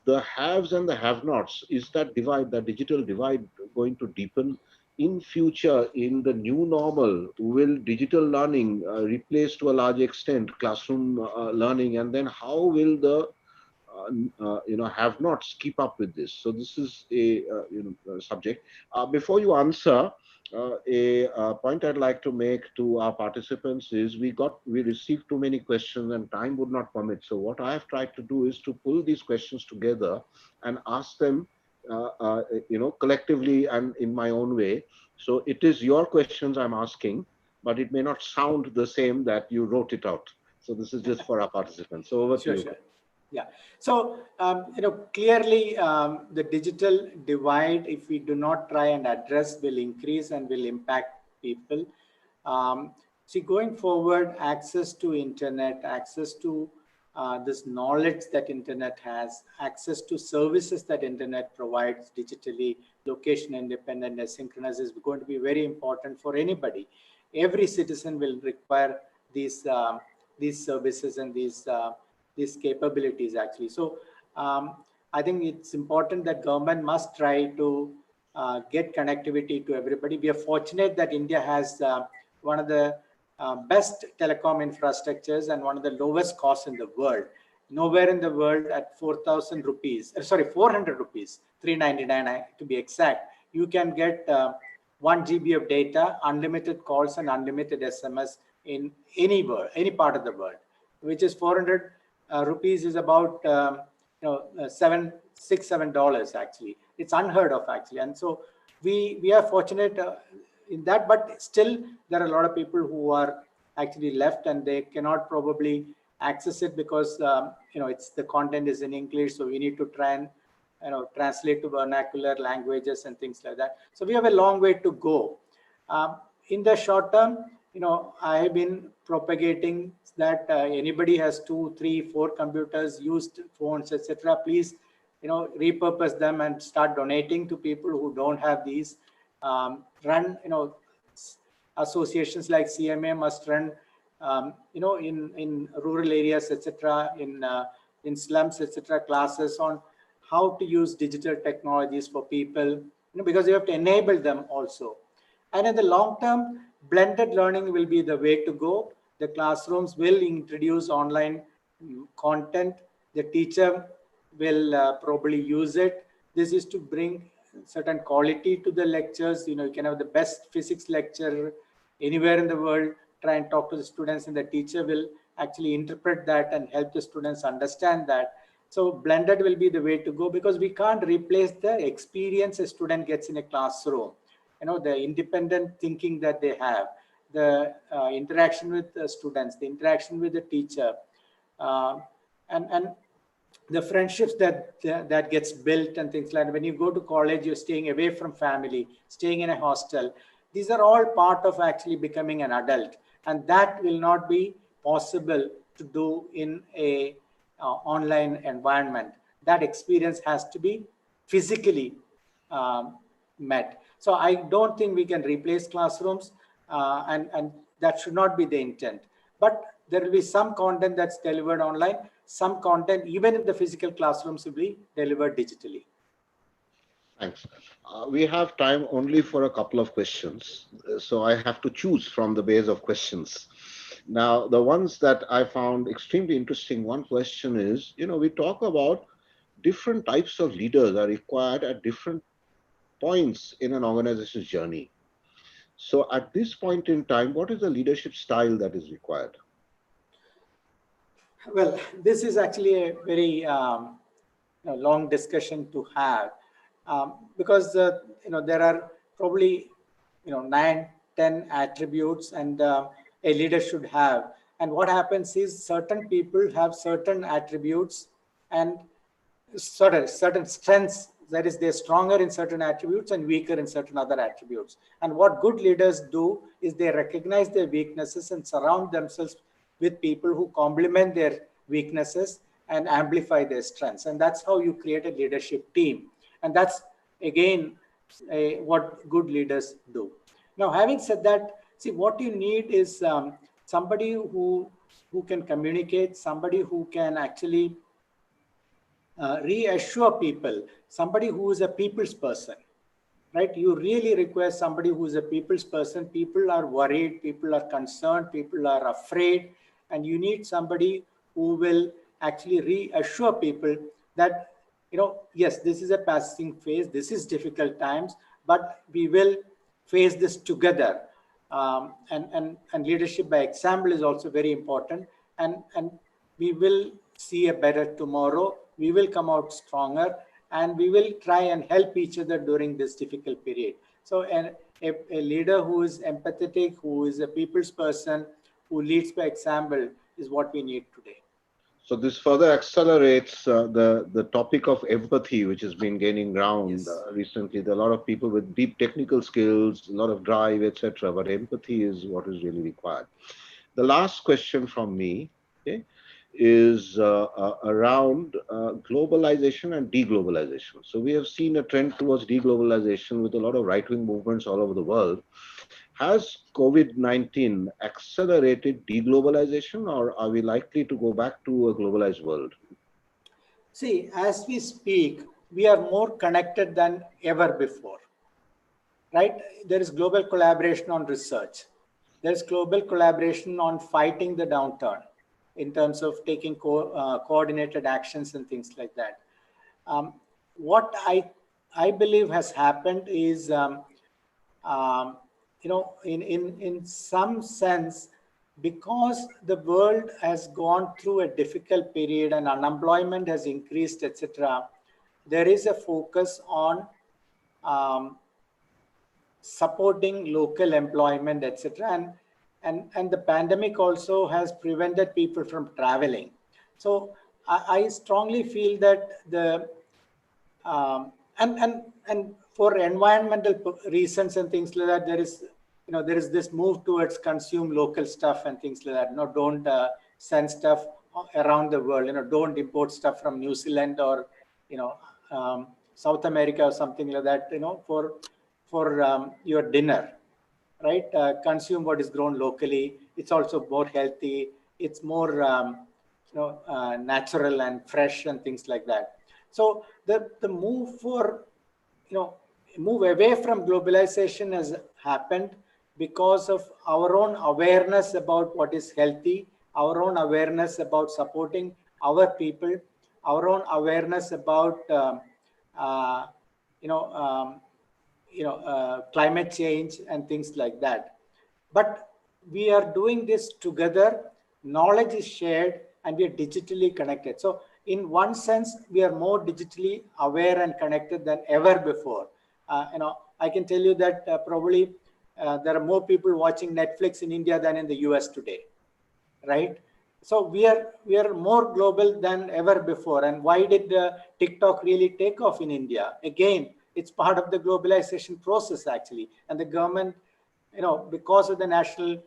the haves and the have-nots, is that divide, that digital divide, going to deepen in future? In the new normal, will digital learning replace to a large extent classroom learning, and then how will the have-nots keep up with this? So this is a subject. Before you answer, a point I'd like to make to our participants is we received too many questions and time would not permit. So what I have tried to do is to pull these questions together and ask them collectively and in my own way. So it is your questions I'm asking, but it may not sound the same that you wrote it out. So this is just for our participants. So over to you. Sure. Yeah. So, clearly the digital divide, if we do not try and address, will increase and will impact people. See, going forward, access to internet, access to this knowledge that internet has, access to services that internet provides digitally, location independent, asynchronous, is going to be very important for anybody. Every citizen will require these services and these capabilities actually. So I think it's important that government must try to get connectivity to everybody. We are fortunate that India has one of the best telecom infrastructures and one of the lowest costs in the world. Nowhere in the world at 4,000 rupees, 400 rupees, 399 to be exact, you can get 1 GB of data, unlimited calls and unlimited SMS in any part of the world, which is 400 rupees is about $7 actually. It's unheard of actually, and so we are fortunate in that. But still, there are a lot of people who are actually left, and they cannot probably access it because it's the content is in English, so we need to try and translate to vernacular languages and things like that. So we have a long way to go. In the short term, I have been propagating that anybody has 2, 3, 4 computers, used phones, etc. Please, repurpose them and start donating to people who don't have these. Run, associations like CMA must run, in rural areas, etc. In slums, etc. Classes on how to use digital technologies for people, because you have to enable them also. And in the long term, blended learning will be the way to go. The classrooms will introduce online content. The teacher will probably use it. This is to bring certain quality to the lectures. You can have the best physics lecture anywhere in the world, try and talk to the students, and the teacher will actually interpret that and help the students understand that. So blended will be the way to go, because we can't replace the experience a student gets in a classroom. The independent thinking that they have, the interaction with the students, the interaction with the teacher, and the friendships that gets built and things like that. When you go to college, you're staying away from family, staying in a hostel. These are all part of actually becoming an adult, and that will not be possible to do in a online environment. That experience has to be physically met. So I don't think we can replace classrooms, and that should not be the intent. But there will be some content that's delivered online, some content even in the physical classrooms will be delivered digitally. Thanks. We have time only for a couple of questions, so I have to choose from the base of questions. Now, the ones that I found extremely interesting, one question is, we talk about different types of leaders are required at different points in an organization's journey. So at this point in time, what is the leadership style that is required? Well, this is actually a very long discussion to have, because there are probably 9, 10 attributes and a leader should have. And what happens is certain people have certain attributes and certain strengths. That is, they're stronger in certain attributes and weaker in certain other attributes. And what good leaders do is they recognize their weaknesses and surround themselves with people who complement their weaknesses and amplify their strengths. And that's how you create a leadership team. And that's, again, what good leaders do. Now, having said that, see, what you need is somebody who can communicate, somebody who can actually reassure people, somebody who is a people's person, right? You really require somebody who is a people's person. People are worried, people are concerned, people are afraid, and you need somebody who will actually reassure people that, yes, this is a passing phase, this is difficult times, but we will face this together. And leadership by example is also very important. And we will see a better tomorrow. We will come out stronger, and we will try and help each other during this difficult period. So a leader who is empathetic, who is a people's person, who leads by example is what we need today. So this further accelerates the topic of empathy, which has been gaining ground recently. There are a lot of people with deep technical skills, a lot of drive, etc. But empathy is what is really required. The last question from me, okay, is around globalization and deglobalization. So we have seen a trend towards deglobalization with a lot of right-wing movements all over the world. Has COVID-19 accelerated deglobalization, or are we likely to go back to a globalized world? See, as we speak, we are more connected than ever before, right? There is global collaboration on research. There's global collaboration on fighting the downturn in terms of taking coordinated actions and things like that. What I believe has happened is, in some sense, because the world has gone through a difficult period and unemployment has increased, etc., there is a focus on supporting local employment, etc. And the pandemic also has prevented people from traveling. So I strongly feel that and for environmental reasons and things like that, there is this move towards consume local stuff and things like that. Don't send stuff around the world. Don't import stuff from New Zealand or South America or something like that. For your dinner, right? Consume what is grown locally. It's also more healthy. It's more natural and fresh and things like that. So the move for move away from globalization has happened because of our own awareness about what is healthy, our own awareness about supporting our people, our own awareness about climate change and things like that. But we are doing this together. Knowledge is shared, and we are digitally connected. So in one sense, we are more digitally aware and connected than ever before. I can tell you that probably there are more people watching Netflix in India than in the US today, right? So we are more global than ever before. And why did TikTok really take off in India? Again, it's part of the globalization process, actually. And the government because of the national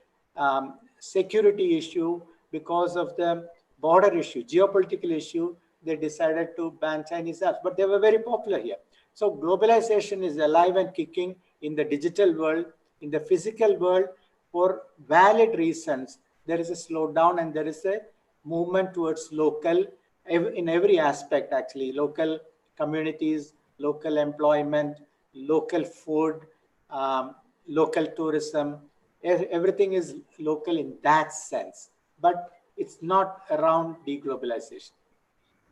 security issue, because of the border issue, geopolitical issue, they decided to ban Chinese apps, but they were very popular here. So globalization is alive and kicking in the digital world, in the physical world, for valid reasons. There is a slowdown and there is a movement towards local in every aspect, actually. Local communities, local employment, local food, local tourism. Everything is local in that sense, but it's not around deglobalization.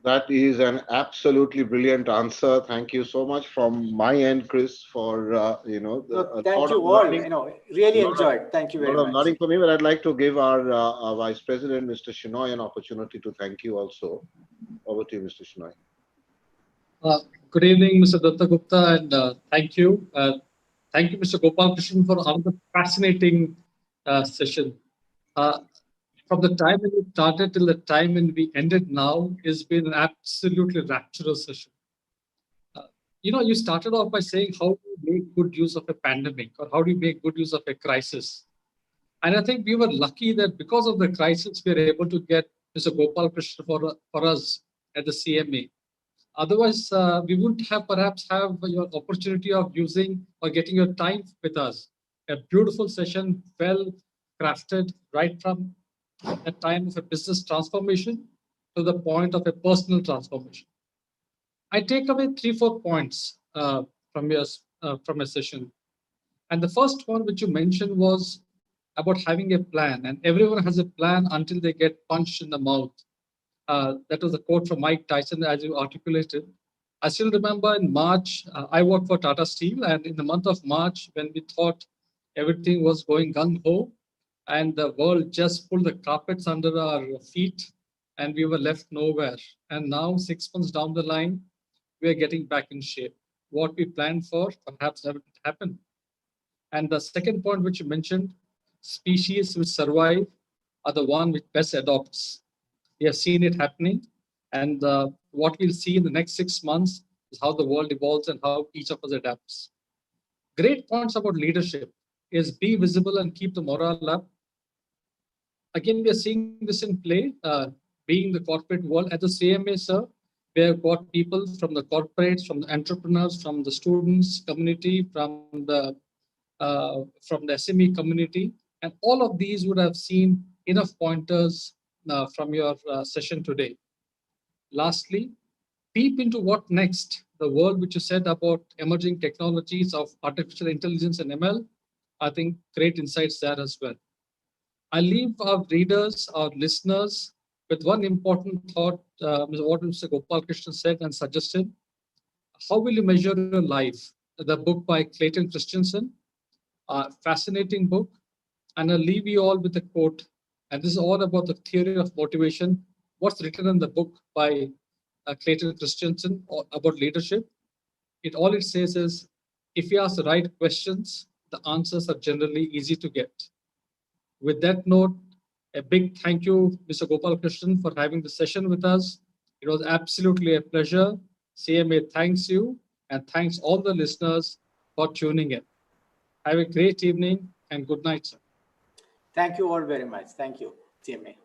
That is an absolutely brilliant answer. Thank you so much from my end, Kris, for thank you all. Really enjoyed. Thank you very much. A lot of learning for me, but I'd like to give our Vice President, Mr. Shinoy, an opportunity to thank you also. Over to you, Mr. Shinoy. Good evening, Mr. DattaGupta, and thank you. Thank you, Mr. Gopalakrishnan, for another fascinating session. From the time when we started till the time when we ended now, it's been an absolutely rapturous session. You started off by saying how do you make good use of a pandemic, or how do you make good use of a crisis? And I think we were lucky that because of the crisis, we were able to get Mr. Gopalakrishnan for us at the CMA. Otherwise, we wouldn't have perhaps have your opportunity of using or getting your time with us. A beautiful session, well crafted, right from a time of a business transformation to the point of a personal transformation. I take away 3-4 points from a session. And the first one which you mentioned was about having a plan, and everyone has a plan until they get punched in the mouth. That was a quote from Mike Tyson, as you articulated. I still remember in March, I worked for Tata Steel, and in the month of March, when we thought everything was going gung-ho, and the world just pulled the carpets under our feet, and we were left nowhere. And now, 6 months down the line, we are getting back in shape. What we planned for perhaps haven't happened. And the second point which you mentioned, species which survive are the one which best adopts. We have seen it happening, and what we'll see in the next 6 months is how the world evolves and how each of us adapts. Great points about leadership is be visible and keep the morale up. Again, we are seeing this in play, being the corporate world. At the CMA, sir, we have got people from the corporates, from the entrepreneurs, from the students community, from the SME community, and all of these would have seen enough pointers from your session today. Lastly, peep into what next, the world which you said about emerging technologies of artificial intelligence and ML. I think great insights there as well. I leave our readers, our listeners, with one important thought, what Mr. Gopalakrishnan said and suggested. How will you measure your life? The book by Clayton Christensen, a fascinating book. And I'll leave you all with a quote. And this is all about the theory of motivation. What's written in the book by Clayton Christensen about leadership? All it says is, if you ask the right questions, the answers are generally easy to get. With that note, a big thank you, Mr. Gopalakrishnan, for having the session with us. It was absolutely a pleasure. CMA thanks you, and thanks all the listeners for tuning in. Have a great evening and good night, sir. Thank you all very much. Thank you, CMA.